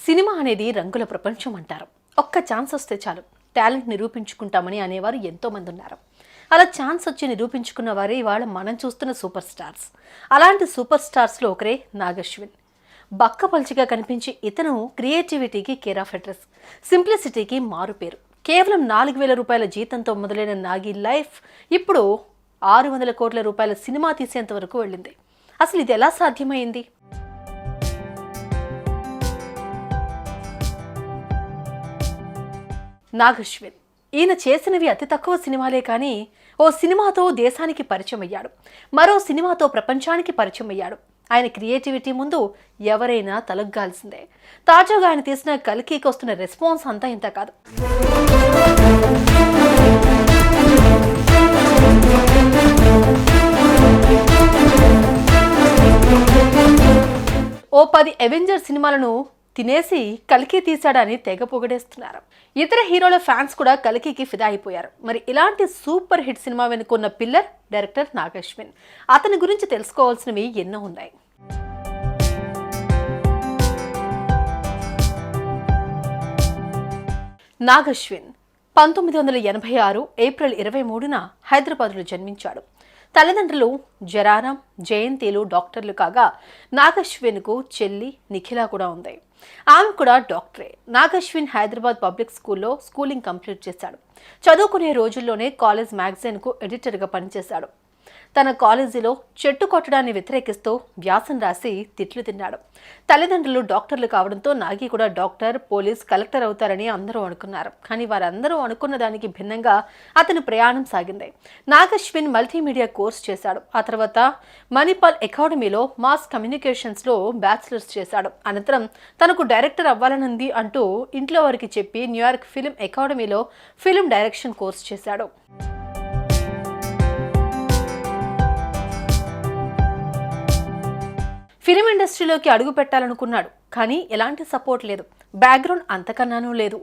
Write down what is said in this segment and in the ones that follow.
Cinema అనేది రంగుల ప్రపంచం అంటారు. ఒక్క ఛాన్స్ వస్తే చాలు టాలెంట్ నిరూపించుకుంటామని అనేవారు ఎంతోమంది ఉన్నారు. అలా ఛాన్స్ వచ్చి నిరూపించుకున్న వారే ఇవాళ మనం చూస్తున్న సూపర్ స్టార్స్. అలాంటి సూపర్ స్టార్స్లో ఒకరే నాగశ్విన్. బక్కపల్చిగా కనిపించే ఇతను క్రియేటివిటీకి కేర్ ఆఫ్ అడ్రస్, సింప్లిసిటీకి మారుపేరు. కేవలం 4,000 రూపాయల జీతంతో మొదలైన నాగి లైఫ్ ఇప్పుడు 600 కోట్ల రూపాయల సినిమా తీసేంత వరకు వెళ్ళింది. అసలు ఇది ఎలా సాధ్యమైంది? నాగశ్విన్ ఈయన చేసినవి అతి తక్కువ సినిమాలే, కానీ ఓ సినిమాతో దేశానికి పరిచయం అయ్యాడు, మరో సినిమాతో ప్రపంచానికి పరిచయం అయ్యాడు. ఆయన క్రియేటివిటీ ముందు ఎవరైనా తలగ్గాల్సిందే. తాజాగా ఆయన తీసిన కల్కికి వస్తున్న రెస్పాన్స్ అంతా ఇంత కాదు. ఓ 10 అవెంజర్ సినిమాలను తినేసి కల్కి తీశాడని తెగ పొగడేస్తున్నారు. ఇతర హీరోల ఫ్యాన్స్ కూడా కల్కికి ఫిదా అయిపోయారు. మరి ఇలాంటి సూపర్ హిట్ సినిమా వెనుకున్న పిల్లర్ డైరెక్టర్ నాగశ్విన్. అతని గురించి తెలుసుకోవాల్సినవి ఎన్నో ఉన్నాయి. నాగశ్విన్ 1986 ఏప్రిల్ 23న హైదరాబాద్లో జన్మించాడు. తల్లిదండ్రులు జరారాం, జయంతిలు డాక్టర్లు కాగా నాగశ్విన్కు చెల్లి నిఖిల కూడా ఉంది. ఆమె కూడా డాక్టరే. నాగశ్విన్ హైదరాబాద్ పబ్లిక్ స్కూల్లో స్కూలింగ్ కంప్లీట్ చేశాడు. చదువుకునే రోజుల్లోనే కాలేజ్ మ్యాగజైన్కు ఎడిటర్గా పనిచేశాడు. తన కాలేజీలో చెట్టు కొట్టడాన్ని వ్యతిరేకిస్తూ వ్యాసం రాసి తిట్లు తిన్నాడు. తల్లిదండ్రులు డాక్టర్లు కావడంతో నాగి కూడా డాక్టర్, పోలీస్, కలెక్టర్ అవుతారని అందరూ అనుకున్నారు. కానీ వారందరూ అనుకున్న దానికి భిన్నంగా అతని ప్రయాణం సాగింది. నాగశ్విన్ మల్టీమీడియా కోర్స్ చేశాడు. ఆ తర్వాత మణిపాల్ అకాడమీలో మాస్ కమ్యూనికేషన్స్లో బ్యాచిలర్స్ చేశాడు. అనంతరం తనకు డైరెక్టర్ అవ్వాలనుంది అంటూ ఇంట్లో వారికి చెప్పి న్యూయార్క్ ఫిల్మ్ అకాడమీలో ఫిల్మ్ డైరెక్షన్ కోర్స్ చేశాడు. ఫిలిం ఇండస్ట్రీలోకి అడుగు పెట్టాలనుకున్నాడు, కానీ ఎలాంటి సపోర్ట్ లేదు, బ్యాక్గ్రౌండ్ అంతకన్నానూ లేదు.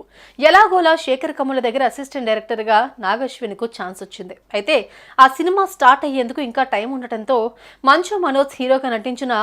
ఎలాగోలా శేఖర్ కమ్ముల దగ్గర అసిస్టెంట్ డైరెక్టర్గా నాగశ్విన్కు ఛాన్స్ వచ్చింది. అయితే ఆ సినిమా స్టార్ట్ అయ్యేందుకు ఇంకా టైం ఉండటంతో మంచు మనోజ్ హీరోగా నటించిన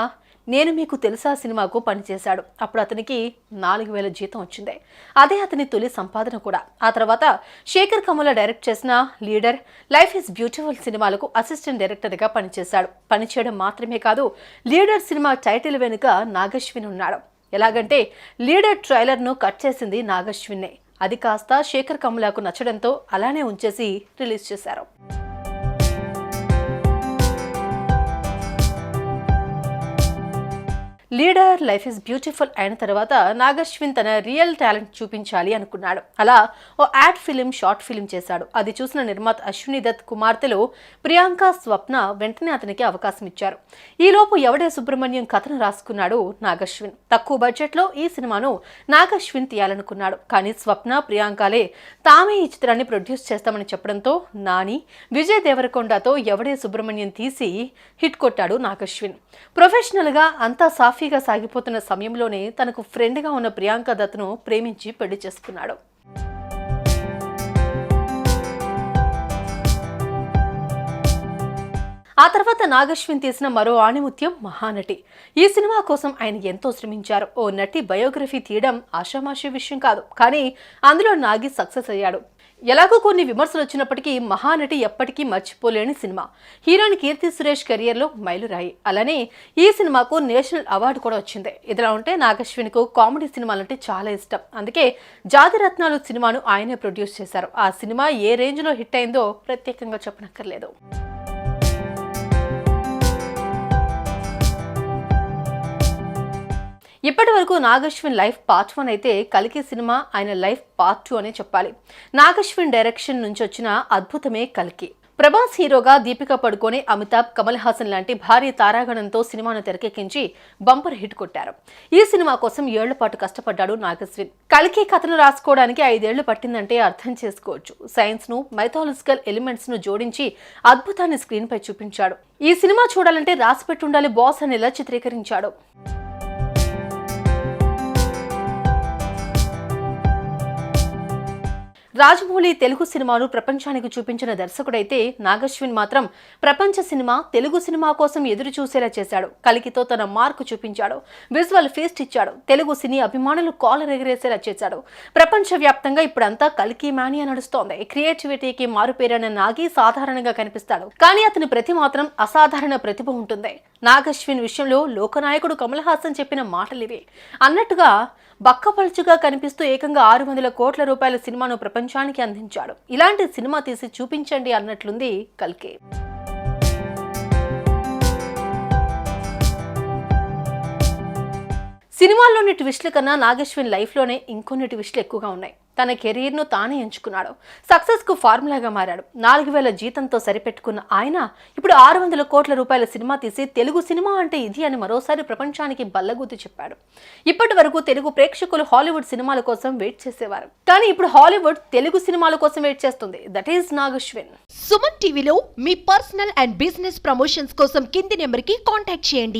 నేను మీకు తెలుసా సినిమాకు పనిచేశాడు. అప్పుడు అతనికి 4,000 జీతం వచ్చింది. అదే అతని తొలి సంపాదన కూడా. ఆ తర్వాత శేఖర్ కమ్ముల డైరెక్ట్ చేసిన లీడర్, లైఫ్ ఈజ్ బ్యూటిఫుల్ సినిమాలకు అసిస్టెంట్ డైరెక్టర్గా పనిచేశాడు. పనిచేయడం మాత్రమే కాదు, లీడర్ సినిమా టైటిల్ వెనుక నాగశ్విన్ ఉన్నాడు. ఎలాగంటే లీడర్ ట్రైలర్ను కట్ చేసింది నాగశ్విన్నే. అది కాస్త శేఖర్ కమ్ములకు నచ్చడంతో అలానే ఉంచేసి రిలీజ్ చేశారు. లీడర్, లైఫ్ ఈజ్ బ్యూటిఫుల్ అయిన తర్వాత నాగశ్విన్ తన రియల్ టాలెంట్ చూపించాలి అనుకున్నాడు. అలా ఓ యాడ్ ఫిలిం, షార్ట్ ఫిలిం చేశాడు. అది చూసిన నిర్మాత అశ్విని దత్ కుమార్తెలు ప్రియాంక, స్వప్న వెంటనే అతనికి అవకాశం ఇచ్చారు. ఈలోపు ఎవడే సుబ్రహ్మణ్యం కథను రాసుకున్నాడు నాగశ్విన్. తక్కువ బడ్జెట్లో ఈ సినిమాను నాగశ్విన్ తీయాలనుకున్నాడు. కానీ స్వప్న, ప్రియాంకలే తామే ఈ చిత్రాన్ని ప్రొడ్యూస్ చేస్తామని చెప్పడంతో నాని, విజయ్ దేవరకొండతో ఎవడే సుబ్రహ్మణ్యం తీసి హిట్ కొట్టాడు నాగశ్విన్. ప్రొఫెషనల్గా అంతా సాఫీగా సాగిపోతున్న సమయంలోనే తనకు ఫ్రెండ్గా ఉన్న ప్రియాంక దత్ను ప్రేమించి పెళ్లి చేసుకున్నాడు. ఆ తర్వాత నాగశ్విన్ తీసిన మరో ఆణిముత్యం మహానటి. ఈ సినిమా కోసం ఆయన ఎంతో శ్రమించారు. ఓ నటి బయోగ్రఫీ తీయడం ఆషామాషి విషయం కాదు, కానీ అందులో నాగి సక్సెస్ అయ్యాడు. ఎలాగో కొన్ని విమర్శలు వచ్చినప్పటికీ మహానటి ఎప్పటికీ మర్చిపోలేని సినిమా. హీరోయిన్ కీర్తి సురేష్ కెరియర్లో మైలురాయి. అలానే ఈ సినిమాకు నేషనల్ అవార్డు కూడా వచ్చింది. ఇదిలా ఉంటే నాగశ్విన్కు కామెడీ సినిమాలంటే చాలా ఇష్టం. అందుకే జాతిరత్నాలు సినిమాను ఆయనే ప్రొడ్యూస్ చేశారు. ఆ సినిమా ఏ రేంజ్లో హిట్ అయిందో ప్రత్యేకంగా చెప్పనక్కర్లేదు. ఇప్పటి వరకు నాగశ్విన్ లైఫ్ పార్ట్ 1 అయితే కల్కి సినిమా ఆయన లైఫ్ పార్ట్ 2 అనే చెప్పాలి. నాగశ్విన్ డైరెక్షన్ నుంచి వచ్చిన అద్భుతమే కల్కి. ప్రభాస్ హీరోగా దీపికా పడుకోనే, అమితాబ్, కమల్ హాసన్ లాంటి భారీ తారాగణంతో సినిమాను తెరకెక్కించి బంపర్ హిట్ కొట్టారు. ఈ సినిమా కోసం 7 ఏళ్ల పాటు కష్టపడ్డాడు నాగశ్విన్. కల్కి కథను రాసుకోవడానికి 5 ఏళ్లు పట్టిందంటే అర్థం చేసుకోవచ్చు. సైన్స్ ను, మైథాలజికల్ ఎలిమెంట్స్ ను జోడించి అద్భుతాన్ని స్క్రీన్ పై చూపించాడు. ఈ సినిమా చూడాలంటే రాసిపెట్టుండాలి బాస్ అనేలా చిత్రీకరించాడు. రాజమౌళి తెలుగు సినిమాను ప్రపంచానికి చూపించిన దర్శకుడైతే నాగశ్విన్ మాత్రం ప్రపంచ సినిమా తెలుగు సినిమా కోసం ఎదురు చూసేలా చేశాడు. కల్కితో తన మార్కు చూపించాడు. విజువల్ ఫీస్ట్ ఇచ్చాడు. తెలుగు సినీ అభిమానులు కాలర్ ఎగరేసేలా చేశాడు. ప్రపంచ వ్యాప్తంగా ఇప్పుడంతా కల్కి మానియా నడుస్తోంది. క్రియేటివిటీకి మారుపేరైన నాగి సాధారణంగా కనిపిస్తాడు, కానీ అతని ప్రతి మాత్రం అసాధారణ ప్రతిభ ఉంటుంది. నాగశ్విన్ విషయంలో లోకనాయకుడు కమల్ హాసన్ చెప్పిన మాటలివే అన్నట్టుగా బక్కపలుచుగా కనిపిస్తూ ఏకంగా 600 కోట్ల రూపాయల సినిమాను ప్రపంచానికి అందించాడు. ఇలాంటి సినిమా తీసి చూపించండి అన్నట్లుంది కల్కి. సినిమాల్లోని ట్విస్ట్ల కన్నా నాగశ్విన్ లైఫ్లోనే ఇంకొన్ని ట్విస్ట్లు ఎక్కువగా ఉన్నాయి. తన కెరీర్ను తానే ఎంచుకున్నాడు. సక్సెస్కు ఫార్ములాగా మారాడు. 4000 జీతంతో సరిపెట్టుకున్న ఆయన ఇప్పుడు 600 కోట్ల రూపాయల సినిమా తీసి తెలుగు సినిమా అంటే ఇది అని మరోసారి ప్రపంచానికి బల్లగుద్ది చెప్పాడు. ఇప్పటి వరకు తెలుగు ప్రేక్షకులు హాలీవుడ్ సినిమాల కోసం వెయిట్ చేసేవారు, కానీ ఇప్పుడు హాలీవుడ్ తెలుగు సినిమాల కోసం వెయిట్ చేస్తుంది. That is Nag Ashwin. సుమన్ టీవీలో మీ పర్సనల్ అండ్ బిజినెస్ ప్రమోషన్స్ కోసం కింది నెంబర్కి కాంటాక్ట్ చేయండి.